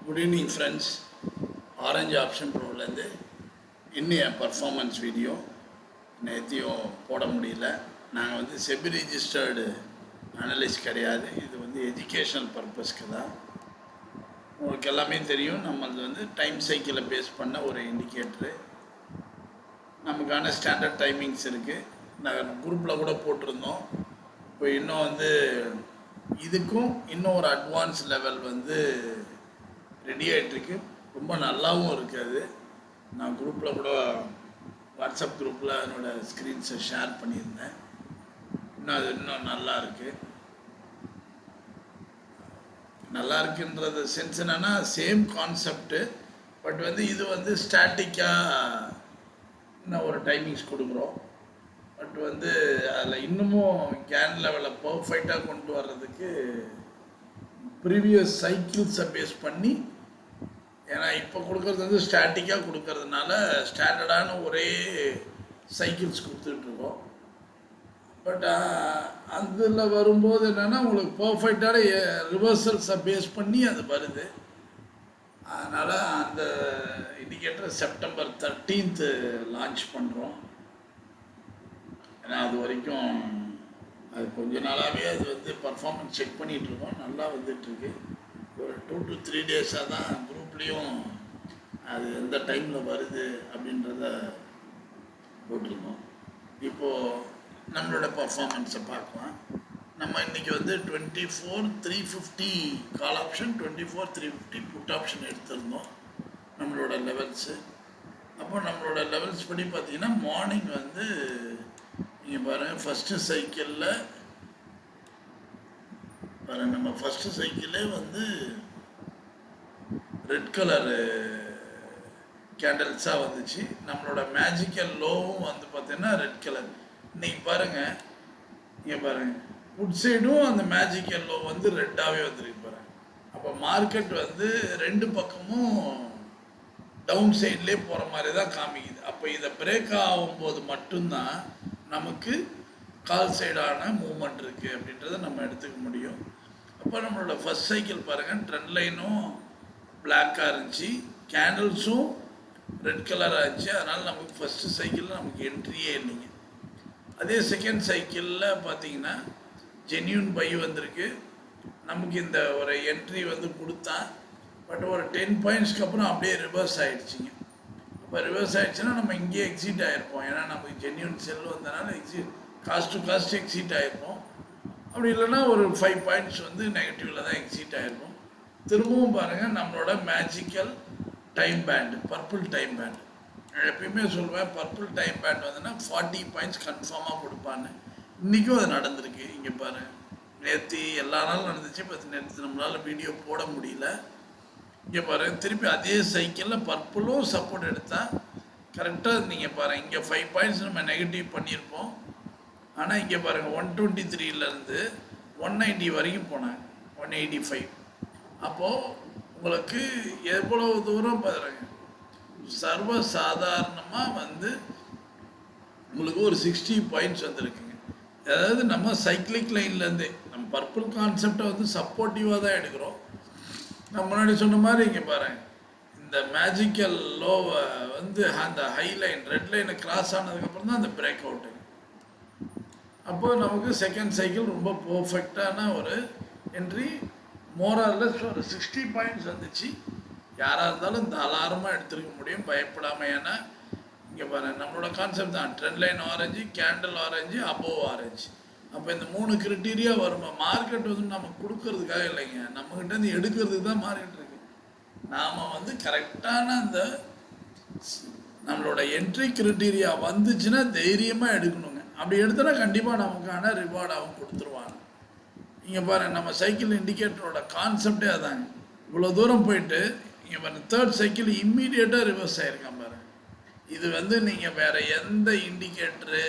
Good evening friends. Orange option ப்ரோலேருந்து இன்னும் என் பர்ஃபார்மன்ஸ் வீடியோ நேற்றையும் போட முடியல. நாங்கள் வந்து செபி ரிஜிஸ்டர்டு அனலிஸ்ட் கிடையாது. இது வந்து எஜுகேஷனல் பர்பஸ்க்கு தான். உங்களுக்கு எல்லாமே தெரியும், நம்மளது வந்து டைம் சைக்கிளை பேஸ் பண்ண ஒரு இண்டிகேட்ரு. நமக்கான ஸ்டாண்டர்ட் டைமிங்ஸ் இருக்குது. நாங்கள் குரூப்பில் கூட போட்டிருந்தோம். இப்போ இன்னும் வந்து இதுக்கும் இன்னும் ஒரு அட்வான்ஸ் லெவல் வந்து ரெடி ஆகிட்டுருக்கு. ரொம்ப நல்லாவும் இருக்குது. நான் குரூப்பில் கூட வாட்ஸ்அப் குரூப்பில் என்னோடய ஸ்க்ரீன்ஸை ஷேர் பண்ணியிருந்தேன். இன்னும் நல்லா இருக்குது. நல்லா இருக்குன்றது சென்ஸ் என்னென்னா சேம் கான்செப்டு, பட் வந்து இது வந்து ஸ்டாட்டிக்காக இன்னும் ஒரு டைமிங்ஸ் கொடுக்குறோம். பட் வந்து அதில் இன்னமும் கேன் லெவலில் பர்ஃபெக்டாக கொண்டு வர்றதுக்கு ப்ரீவியஸ் சைக்கிள்ஸை பேஸ் பண்ணி, ஏன்னா இப்போ கொடுக்குறது வந்து ஸ்டாட்டிக்காக கொடுக்கறதுனால ஸ்டாண்டர்டான ஒரே சைக்கிள்ஸ் கொடுத்துட்ருக்கோம். பட் அதில் வரும்போது என்னென்னா உங்களுக்கு பர்ஃபெக்டான ரிவர்சல்ஸை பேஸ் பண்ணி அது வருது. அதனால் அந்த இண்டிகேட்டர் செப்டம்பர் 13th லான்ச் பண்ணுறோம். ஏன்னா அது வரைக்கும் அது கொஞ்ச நாளாகவே அது வந்து பர்ஃபார்மன்ஸ் செக் பண்ணிகிட்ருக்கோம். நல்லா வந்துட்டுருக்கு. ஒரு 2 to 3 டேஸாக தான் குரூப்லேயும் அது எந்த டைமில் வருது அப்படின்றத போட்டிருக்கோம். இப்போது நம்மளோட பர்ஃபார்மன்ஸை பார்க்கலாம். நம்ம இன்றைக்கி வந்து 24,350 கால் ஆப்ஷன், 24,350 புட் ஆப்ஷன் எடுத்திருந்தோம் நம்மளோட லெவல்ஸு. அப்போ நம்மளோட லெவல்ஸ் படி பார்த்திங்கன்னா மார்னிங் வந்து நீங்கள் பாருங்கள், ஃபஸ்ட்டு சைக்கிளில் பாருங்கள், நம்ம ஃபஸ்ட்டு சைக்கிளே வந்து ரெட் கலரு கேண்டல்ஸாக வந்துச்சு. நம்மளோட மேஜிக்கல் லோவும் வந்து பார்த்திங்கன்னா ரெட் கலர். இன்றைக்கி பாருங்கள், இங்கே பாருங்கள், புட் சைடும் அந்த மேஜிக்கல் லோ வந்து ரெட்டாகவே வந்துருக்கு பாருங்கள். அப்போ மார்க்கெட் வந்து ரெண்டு பக்கமும் டவுன் சைட்லேயே போகிற மாதிரி தான் காமிக்குது. அப்போ இதை பிரேக் ஆகும்போது மட்டும்தான் நமக்கு கால் சைடான மூவ்மெண்ட் இருக்குது அப்படின்றத நம்ம எடுத்துக்க முடியும். அப்போ நம்மளோட ஃபஸ்ட் சைக்கிள் பாருங்கள், ட்ரெண்ட் லைனும் பிளாக்காக இருந்துச்சு, கேண்டில்ஸும் ரெட் கலராக இருந்துச்சு. அதனால் நமக்கு ஃபஸ்ட்டு சைக்கிளில் நமக்கு என்ட்ரியே இல்லைங்க. அதே செகண்ட் சைக்கிளில் பார்த்தீங்கன்னா ஜென்யூன் பை வந்திருக்கு. நமக்கு இந்த ஒரு என்ட்ரி வந்து கொடுத்தா, பட் ஒரு 10 பாயிண்ட்ஸ்க்கு அப்புறம் அப்படியே ரிவர்ஸ் ஆகிடுச்சிங்க. இப்போ ரிவர்ஸ் ஆகிடுச்சுன்னா நம்ம இங்கேயே எக்ஸிட் ஆகிருப்போம். ஏன்னா நமக்கு ஜென்யூன் செல் வந்தனால காஸ்ட் டு காஸ்ட் எக்ஸிட் ஆகிருப்போம். அப்படி இல்லைன்னா ஒரு 5 பாயிண்ட்ஸ் வந்து நெகட்டிவில் தான் எக்ஸிட் ஆகிருப்போம். திரும்பவும் பாருங்கள், நம்மளோட magical time band, purple time band. நான் எப்பயுமே சொல்லுவேன், பர்பிள் டைம் பேண்ட் வந்துன்னா 40 பாயிண்ட்ஸ் கன்ஃபார்மாக கொடுப்பான்னு. இன்றைக்கும் அது நடந்திருக்கு. இங்கே பாருங்கள், நேற்று எல்லா நாளும் நடந்துச்சு. பட் நேற்று நம்மளால் வீடியோ போட முடியல. இங்கே பாருங்கள், திருப்பி அதே சைக்கிளில் பர்பிளும் சப்போர்ட் எடுத்தால் கரெக்டாக நீங்கள் பாருங்கள், இங்கே 5 பாயிண்ட்ஸ் நம்ம நெகட்டிவ் பண்ணியிருப்போம். ஆனால் இங்கே பாருங்கள், 123லேருந்து 190 வரைக்கும் போனாங்க, 185. அப்போது உங்களுக்கு எவ்வளோ தூரம் பாருங்கள், சர்வ சாதாரணமாக வந்து உங்களுக்கு ஒரு 60 பாயிண்ட்ஸ் வந்துருக்குங்க. அதாவது நம்ம சைக்கிளிக் லைன்லேருந்து நம்ம பர்பிள் கான்செப்டை வந்து சப்போர்ட்டிவாக தான் எடுக்கிறோம். நான் முன்னாடி சொன்ன மாதிரி இங்கே பாருங்கள், இந்த மேஜிக்கல் லோவை வந்து அந்த ஹை லைன் ரெட் லைனை கிராஸ் ஆனதுக்கப்புறம் தான் அந்த பிரேக் அவுட்டு. அப்போது நமக்கு செகண்ட் சைக்கிள் ரொம்ப பர்ஃபெக்டான ஒரு என்ட்ரி. மோரார்லெஸ் ஒரு 60 பாயிண்ட்ஸ் வந்துச்சு. யாராக இருந்தாலும் தாராளமாக எடுத்துருக்க முடியும், பயப்படாமல். ஏன்னா இங்கே பாருங்கள், நம்மளோட கான்செப்ட் தான் trend line orange, candle orange, above orange. அப்போ இந்த 3 கிரிட்டீரியா வருமா. மார்க்கெட் வந்து நமக்கு கொடுக்கறதுக்காக இல்லைங்க, நம்மக்கிட்டேருந்து எடுக்கிறதுக்கு தான் மார்க்கெட் இருக்குது. நாம் வந்து கரெக்டான அந்த நம்மளோட என்ட்ரி கிரிட்டீரியா வந்துச்சுன்னா தைரியமாக எடுக்கணுங்க. அப்படி எடுத்தோன்னா கண்டிப்பாக நமக்கான ரிவார்டாகவும் கொடுத்துருவாங்க. இங்கே பாருங்கள், நம்ம சைக்கிள் இண்டிகேட்டரோட கான்செப்டே அதாங்க. இவ்வளோ தூரம் போயிட்டு இங்கே பாருங்கள், தேர்ட் சைக்கிள் இம்மீடியட்டாக ரிவர்ஸ் ஆகிருக்கான் பாருங்கள். இது வந்து நீங்கள் வேறு எந்த இண்டிகேட்டரு,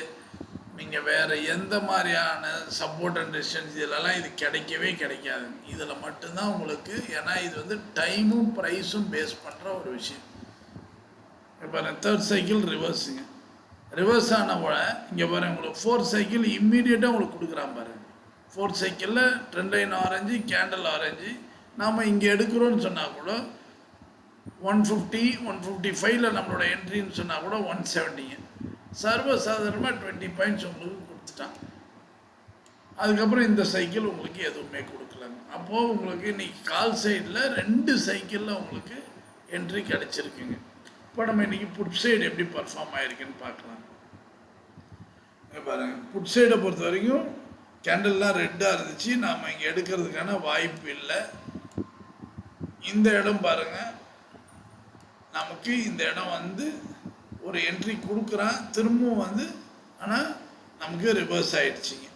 நீங்கள் வேறு எந்த மாதிரியான சப்போர்ட் அண்ட் ரெசிஸ்டன்ஸ் இதிலலாம் இது கிடைக்கவே கிடைக்காது. இதில் மட்டும்தான் உங்களுக்கு, ஏன்னா இது வந்து டைமும் ப்ரைஸும் பேஸ் பண்ணுற ஒரு விஷயம். இப்போ தேர்ட் சைக்கிள் ரிவர்ஸுங்க, ரிவர்ஸ் ஆனவோட இங்கே பாருங்கள், உங்களுக்கு ஃபோர்த் சைக்கிள் இம்மீடியட்டாக உங்களுக்கு கொடுக்குறான் பாருங்கள். ஃபோர்த் சைக்கிளில் trend line orange, candle orange. நாம் இங்கே எடுக்கிறோன்னு சொன்னால் கூட 150 155 நம்மளோட என்ட்ரின்னு சொன்னால் கூட 170ங்க. சர்வசாதாரணமாக 20 பாயிண்ட்ஸ் உங்களுக்கு கொடுத்துட்டான். அதுக்கப்புறம் இந்த சைக்கிள் உங்களுக்கு எதுவுமே கொடுக்கலங்க. அப்போது உங்களுக்கு இன்னைக்கு கால் சைடில் 2 சைக்கிளில் உங்களுக்கு என்ட்ரி கிடச்சிருக்குங்க. இப்போ நம்ம இன்றைக்கி புட் சைடு எப்படி பர்ஃபார்ம் ஆகிருக்குன்னு பார்க்கலாம். பாருங்கள், புட் சைடை பொறுத்த வரைக்கும் கேண்டல்லாம் ரெட்டாக இருந்துச்சு. நாம் இங்கே எடுக்கிறதுக்கான வாய்ப்பு இல்லை. இந்த இடம் பாருங்கள், நமக்கு இந்த இடம் வந்து ஒரு என்ட்ரி கொடுக்குறான், திரும்பவும் வந்து ஆனால் நமக்கு ரிவர்ஸ் ஆகிடுச்சிங்க.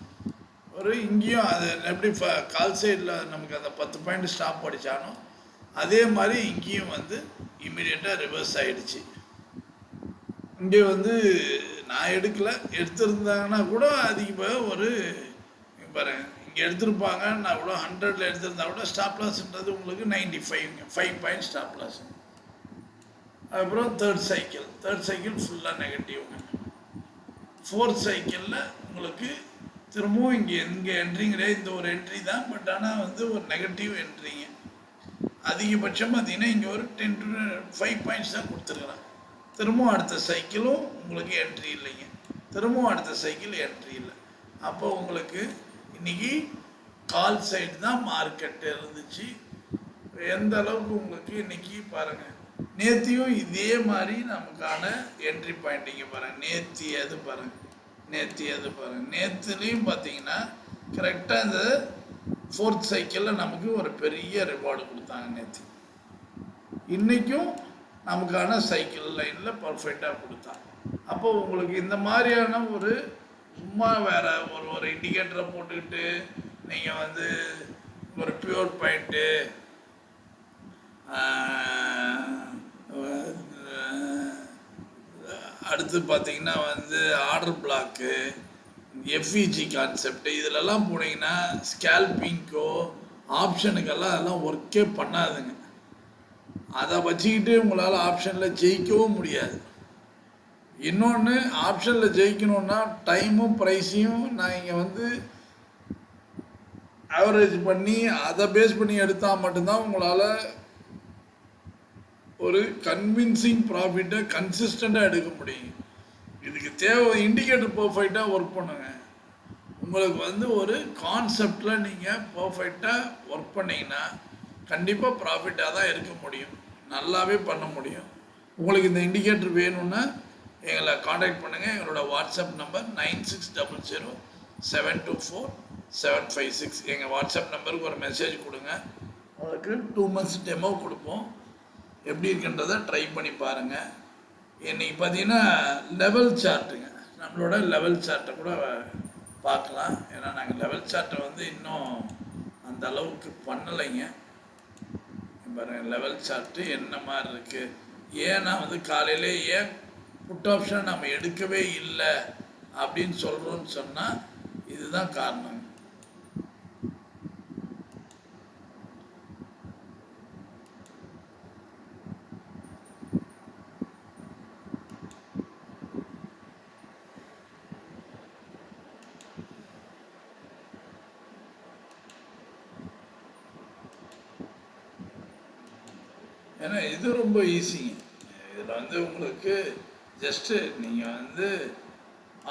ஒரு இங்கேயும் அது எப்படி கால் சைடில் நமக்கு அந்த 10 பாயிண்ட் ஸ்டாப் அடித்தானோ அதே மாதிரி இங்கேயும் வந்து இம்மிடியட்டாக ரிவர்ஸ் ஆகிடுச்சு. இங்கே வந்து நான் எடுத்திருந்தாங்கன்னா கூட அதிகமாக ஒரு பாருங்க, இங்கே எடுத்திருப்பாங்கன்னா கூட 100ல் எடுத்திருந்தா கூட ஸ்டாப் லாஸ்ன்றது உங்களுக்கு 95 பாயிண்ட் ஸ்டாப் லாஸ். அதுக்கப்புறம் தேர்ட் சைக்கிள் ஃபுல்லாக நெகட்டிவ்ங்க. ஃபோர்த் சைக்கிளில் உங்களுக்கு திரும்பவும் இங்கே என்ட்ரிங்கிற இந்த ஒரு என்ட்ரி தான், பட் ஆனால் வந்து ஒரு நெகட்டிவ் என்ட்ரிங்க. அதிகபட்சம் பார்த்தீங்கன்னா இங்கே ஒரு 10 to 5 பாயிண்ட்ஸ் தான் கொடுத்துருக்குறான். திரும்பவும் அடுத்த சைக்கிளும் உங்களுக்கு என்ட்ரி இல்லைங்க. திரும்பவும் அடுத்த சைக்கிள் என்ட்ரி இல்லை. அப்போ உங்களுக்கு இன்றைக்கி கால் சைடு தான் மார்க்கெட் இருந்துச்சு. எந்த அளவுக்கு உங்களுக்கு இன்றைக்கி பாருங்கள், நேத்தியும் இதே மாதிரி நமக்கான என்ட்ரி பாயிண்ட் இங்கே பாருங்கள். நேற்றுலேயும் பார்த்தீங்கன்னா கரெக்டாக இந்த ஃபோர்த் சைக்கிளில் நமக்கு ஒரு பெரிய ரிவார்டு கொடுத்தாங்க நேற்று. இன்றைக்கும் நமக்கான சைக்கிள் லைனில் பர்ஃபெக்டாக கொடுத்தாங்க. அப்போ உங்களுக்கு இந்த மாதிரியான ஒரு சும்மா வேறு ஒரு இண்டிகேட்டரை போட்டுக்கிட்டு நீங்கள் வந்து ஒரு பியூர் பாயிண்ட்டு அடுத்து பார்த்தீங்கன்னா வந்து ஆர்டர் பிளாக்கு, எஃப்இஜி கான்செப்ட் இதிலெல்லாம் போனீங்கன்னா ஸ்கேல்பிங்கோ ஆப்ஷனுக்கெல்லாம் அதெல்லாம் ஒர்க்கே பண்ணாதுங்க. அதை வச்சுக்கிட்டு உங்களால் ஆப்ஷனில் ஜெயிக்கவும் முடியாது. இன்னொன்று, ஆப்ஷனில் ஜெயிக்கணுன்னா டைமும் ப்ரைஸையும் நான் இங்கே வந்து ஆவரேஜ் பண்ணி அதை பேஸ் பண்ணி எடுத்தால் மட்டும்தான் உங்களால் ஒரு கன்வின்சிங் ப்ராஃபிட்டை கன்சிஸ்டண்ட்டாக எடுக்க முடியும். இதுக்கு தேவை இண்டிகேட்டர் பர்ஃபெக்டாக ஒர்க் பண்ணுங்க. உங்களுக்கு வந்து ஒரு கான்செப்டில் நீங்கள் பர்ஃபெக்டாக ஒர்க் பண்ணிங்கன்னா கண்டிப்பாக ப்ராஃபிட்டாக தான் இருக்க முடியும், நல்லாவே பண்ண முடியும். உங்களுக்கு இந்த இண்டிகேட்டர் வேணும்னா எங்களை காண்டாக்ட் பண்ணுங்கள். எங்களோட வாட்ஸ்அப் நம்பர் 9600724756. எங்கள் வாட்ஸ்அப் நம்பருக்கு ஒரு மெசேஜ் கொடுங்க. உங்களுக்கு 2 months டெமோ கொடுப்போம். எப்படி இருக்குன்றதை ட்ரை பண்ணி பாருங்கள். இன்றைக்கி பார்த்தீங்கன்னா லெவல் சார்ட்டுங்க, நம்மளோட லெவல் சார்ட்டை கூட பார்க்கலாம். ஏன்னா நாங்கள் லெவல் சார்ட்டை வந்து இன்னும் அந்த அளவுக்கு பண்ணலைங்க. பாருங்கள் லெவல் சார்ட்டு என்ன மாதிரி இருக்குது. ஏன்னா வந்து காலையிலே ஏன் புட் ஆப்ஷன் நம்ம எடுக்கவே இல்லை அப்படின்னு சொல்கிறோன்னு சொன்னால் இதுதான் காரணம். ஏன்னா இது ரொம்ப ஈஸிங்க. இதில் வந்து உங்களுக்கு ஜஸ்ட்டு நீங்கள் வந்து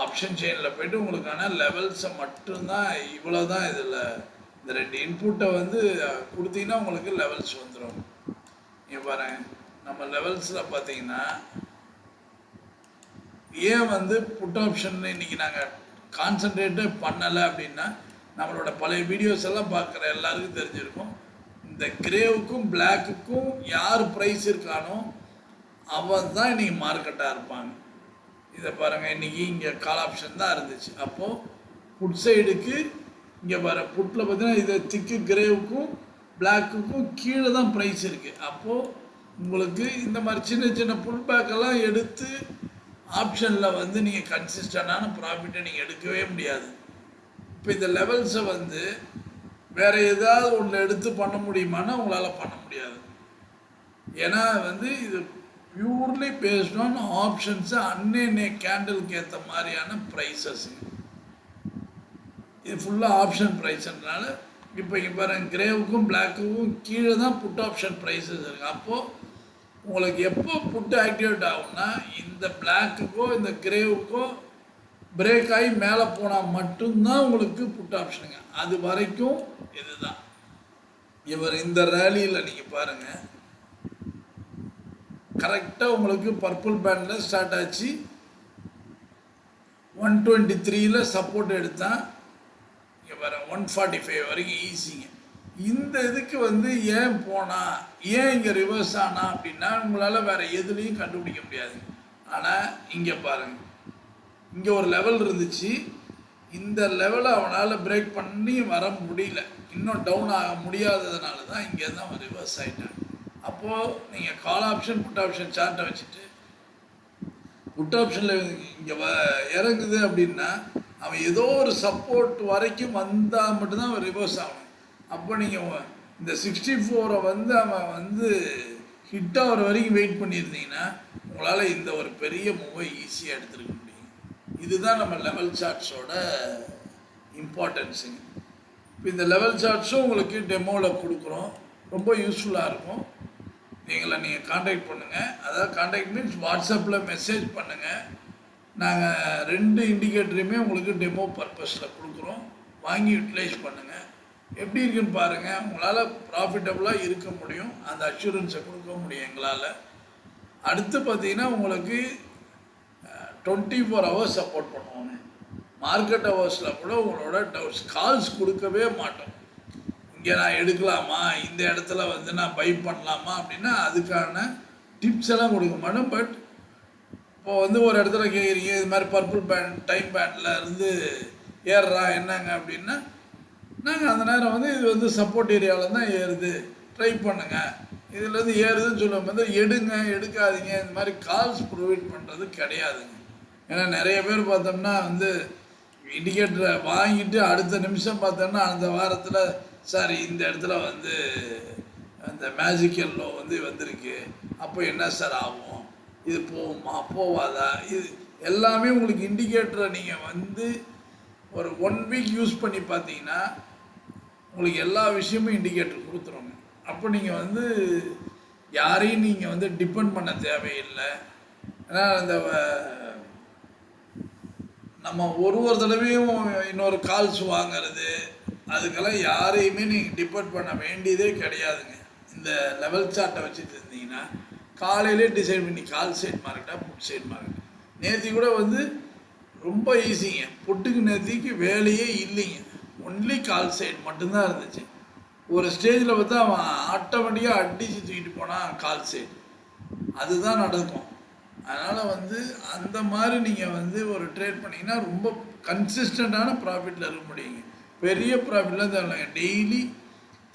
ஆப்ஷன் செயினில் போய்ட்டு உங்களுக்கான லெவல்ஸை மட்டும்தான், இவ்வளோ தான். இதில் இந்த 2 இன்புட்டை வந்து கொடுத்தீங்கன்னா உங்களுக்கு லெவல்ஸ் வந்துடும். இங்கே பாருங்கள், நம்ம லெவல்ஸில் பார்த்தீங்கன்னா ஏன் வந்து புட் ஆப்ஷன் இன்றைக்கி நாங்கள் கான்சன்ட்ரேட்டே பண்ணலை அப்படின்னா, நம்மளோட பழைய வீடியோஸ் எல்லாம் பார்க்குற எல்லாருக்கும் தெரிஞ்சிருக்கும். இந்த கிரேவுக்கும் பிளாக்குக்கும் யார் ப்ரைஸ் இருக்கானோ அவன் தான் இன்றைக்கி மார்க்கெட்டாக இருப்பாங்க. இதை பாருங்கள், இன்றைக்கி இங்கே கால் ஆப்ஷன் தான் இருந்துச்சு. அப்போது புட் சைடுக்கு இங்கே புட்டில் பார்த்தீங்கன்னா இது திக்கு கிரேவுக்கும் பிளாக்குக்கும் கீழே தான் ப்ரைஸ் இருக்குது. அப்போது உங்களுக்கு இந்த மாதிரி சின்ன சின்ன புல் பேக்கெல்லாம் எடுத்து ஆப்ஷனில் வந்து நீங்கள் கன்சிஸ்டண்டான ப்ராஃபிட்டை நீங்கள் எடுக்கவே முடியாது. இப்போ இந்த லெவல்ஸை வந்து வேறு ஏதாவது ஒன்று எடுத்து பண்ண முடியுமானா உங்களால் பண்ண முடியாது. ஏன்னா வந்து இது பியூர்லி பேஸ்ட் ஆன் ஆப்ஷன்ஸு, அன்னே கேண்டலுக்கு ஏற்ற மாதிரியான ப்ரைஸஸுங்க. இது ஃபுல்லாக ஆப்ஷன் ப்ரைஸ்ன்றனால இப்போ இங்கே பாருங்கள், கிரேவுக்கும் பிளாக்குக்கும் கீழே தான் புட் ஆப்ஷன் ப்ரைஸஸ் இருக்குது. அப்போது உங்களுக்கு எப்போ புட்டு ஆக்டிவேட் ஆகும்னா இந்த பிளாக்குக்கோ இந்த கிரேவுக்கோ பிரேக் ஆகி மேலே போனால் மட்டும்தான் உங்களுக்கு புட் ஆப்ஷனுங்க. அது வரைக்கும் இதுதான். இவர் இந்த ரேலியில் நீங்கள் பாருங்கள், கரெக்டாக உங்களுக்கு பர்பிள் பேண்டில் ஸ்டார்ட் ஆச்சு. 123ல் சப்போர்ட் எடுத்தால் இங்கே பாருங்க 145 வரைக்கும் ஈஸிங்க. இந்த இதுக்கு வந்து ஏன் போனால், ஏன் இங்கே ரிவர்ஸ் ஆனா அப்படின்னா உங்களால் வேறு எதுலேயும் கண்டுபிடிக்க முடியாது. ஆனால் இங்கே பாருங்கள், இங்கே ஒரு லெவல் இருந்துச்சு. இந்த லெவலை அவனால் பிரேக் பண்ணி வர முடியல. இன்னும் டவுன் ஆக முடியாததுனால தான் இங்கே தான் ரிவர்ஸ் ஆகிட்டாங்க. அப்போது நீங்கள் கால் ஆப்ஷன் புட் ஆப்ஷன் சார்ட்டை வச்சுட்டு புட் ஆப்ஷனில் இங்கே இறங்குது அப்படின்னா அவன் ஏதோ ஒரு சப்போர்ட் வரைக்கும் வந்தால் மட்டும்தான் அவன் ரிவர்ஸ் ஆகணும். அப்போ நீங்கள் இந்த 64 வந்து அவன் வந்து ஹிட் ஆகிற வரைக்கும் வெயிட் பண்ணியிருந்தீங்கன்னா உங்களால் இந்த ஒரு பெரிய மூவை ஈஸியாக எடுத்துருக்க முடியும். இதுதான் நம்ம லெவல் சார்ட்ஸோட இம்பார்ட்டன்ஸுங்க. இப்போ இந்த லெவல் சார்ட்ஸும் உங்களுக்கு டெமோவில் கொடுக்குறோம், ரொம்ப யூஸ்ஃபுல்லாக இருக்கும். நீங்கள் காண்டாக்ட் பண்ணுங்கள். அதாவது காண்டாக்ட் மீன்ஸ் வாட்ஸ்அப்பில் மெசேஜ் பண்ணுங்கள். நாங்கள் 2 இண்டிகேட்டரையுமே உங்களுக்கு டெமோ பர்பஸில் கொடுக்குறோம். வாங்கி யூட்டிலைஸ் பண்ணுங்கள். எப்படி இருக்குன்னு பாருங்கள். உங்களால் ப்ராஃபிட்டபுளாக இருக்க முடியும், அந்த அஷூரன்ஸை கொடுக்க முடியும் எங்களால். அடுத்து பார்த்தீங்கன்னா உங்களுக்கு 24 hours சப்போர்ட் பண்ணுவோங்க. மார்க்கெட் ஹவர்ஸில் கூட உங்களோட டவுட்ஸ் கால்ஸ் கொடுக்கவே மாட்டோம். இங்கே நான் எடுக்கலாமா, இந்த இடத்துல வந்து நான் பை பண்ணலாமா அப்படின்னா அதுக்கான டிப்ஸ் எல்லாம் கொடுக்க மாட்டோம். பட் இப்போது வந்து ஒரு இடத்துல கேட்குறீங்க, இது மாதிரி பர்பிள் பேண்ட் டைம் பேண்டில் இருந்து ஏறுறா என்னங்க அப்படின்னா நாங்கள் அந்த நேரம் வந்து இது வந்து சப்போர்ட் ஏரியாவில் தான் ஏறுது, ட்ரை பண்ணுங்கள், இதுலேருந்து ஏறுதுன்னு சொல்லும் போது எடுங்க எடுக்காதீங்க இந்த மாதிரி கால்ஸ் ப்ரொவைட் பண்ணுறது கிடையாதுங்க. ஏன்னா நிறைய பேர் பார்த்தோம்னா வந்து இண்டிகேட்டரை வாங்கிட்டு அடுத்த நிமிஷம் பார்த்தோம்னா அந்த வாரத்தில் சார் இந்த இடத்துல வந்து அந்த மேஜிக்கல் லோ வந்து வந்திருக்கு, அப்போ என்ன சார் ஆகும், இது போகுமா போவாதா, இது எல்லாமே உங்களுக்கு இண்டிகேட்டரை நீங்கள் வந்து ஒரு 1 week யூஸ் பண்ணி பார்த்தீங்கன்னா உங்களுக்கு எல்லா விஷயமும் இண்டிகேட்டர் கொடுத்துருங்க. அப்போ நீங்கள் வந்து யாரையும் நீங்கள் வந்து டிபெண்ட் பண்ண தேவையில்லை. ஏன்னா அந்த நம்ம ஒரு தடவையும் இன்னொரு கால்ஸ் வாங்கிறது அதுக்கெல்லாம் யாரையுமே நீங்கள் டிபெண்ட் பண்ண வேண்டியதே கிடையாதுங்க. இந்த லெவல் சார்ட்டை வச்சுட்டு இருந்தீங்கன்னா காலையிலே டிசைட் பண்ணி கால் சைட் மார்க்கெட்டா புட் சைட் மார்க்கெட். நேற்று கூட வந்து ரொம்ப ஈஸிங்க, புட்டுக்கு நேற்றுக்கு வேலையே இல்லைங்க, ஒன்லி கால் சைட் மட்டும்தான் இருந்துச்சு. ஒரு ஸ்டேஜில் பார்த்தா அவன் ஆட்டோமேட்டிக்காக அடித்து தூக்கிட்டு போனான் கால் சைட். அதுதான் நடக்கும். அதனால் வந்து அந்த மாதிரி நீங்கள் வந்து ஒரு ட்ரேட் பண்ணிங்கன்னா ரொம்ப கன்சிஸ்டண்ட்டான ப்ராஃபிட்டில் இருக்க முடியுங்க. பெரிய ப்ராஃபிட்லாம் தரலைங்க. டெய்லி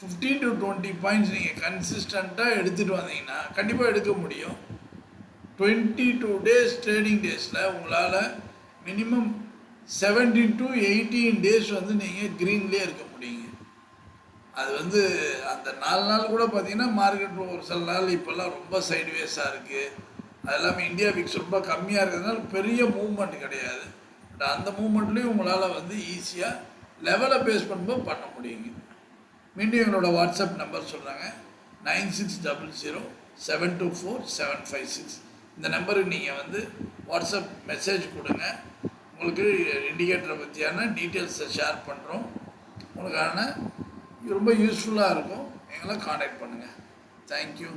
15 to 20 பாயிண்ட்ஸ் நீங்கள் கன்சிஸ்டண்ட்டாக எடுத்துகிட்டு வந்தீங்கன்னா கண்டிப்பாக எடுக்க முடியும். 22 days ட்ரேடிங் டேஸில் உங்களால் மினிமம் 17 to 18 days வந்து நீங்கள் க்ரீன்லேயே இருக்க முடியுங்க. அது வந்து அந்த 4 நாள் கூட பார்த்தீங்கன்னா மார்க்கெட் ஒரு சில நாள் இப்போல்லாம் ரொம்ப சைட்வேஸாக இருக்குது. அது இல்லாமல் இந்தியா விக்ஸ் ரொம்ப கம்மியாக இருக்கிறதுனால பெரிய மூவ்மெண்ட் கிடையாது. பட் அந்த மூவ்மெண்ட்லேயும் உங்களால் வந்து ஈஸியாக லெவலை பேஸ் பண்ணும்போது பண்ண முடியுங்க. மீண்டும் எங்களோட வாட்ஸ்அப் நம்பர் சொல்கிறாங்க 9600724756. இந்த நம்பருக்கு நீங்கள் வந்து வாட்ஸ்அப் மெசேஜ் கொடுங்க. உங்களுக்கு இண்டிகேட்டரை பற்றியான டீட்டெயில்ஸை ஷேர் பண்ணுறோம். உங்களுக்கான ரொம்ப யூஸ்ஃபுல்லாக இருக்கும். எங்களை காண்டாக்ட் பண்ணுங்கள். தேங்க்யூ.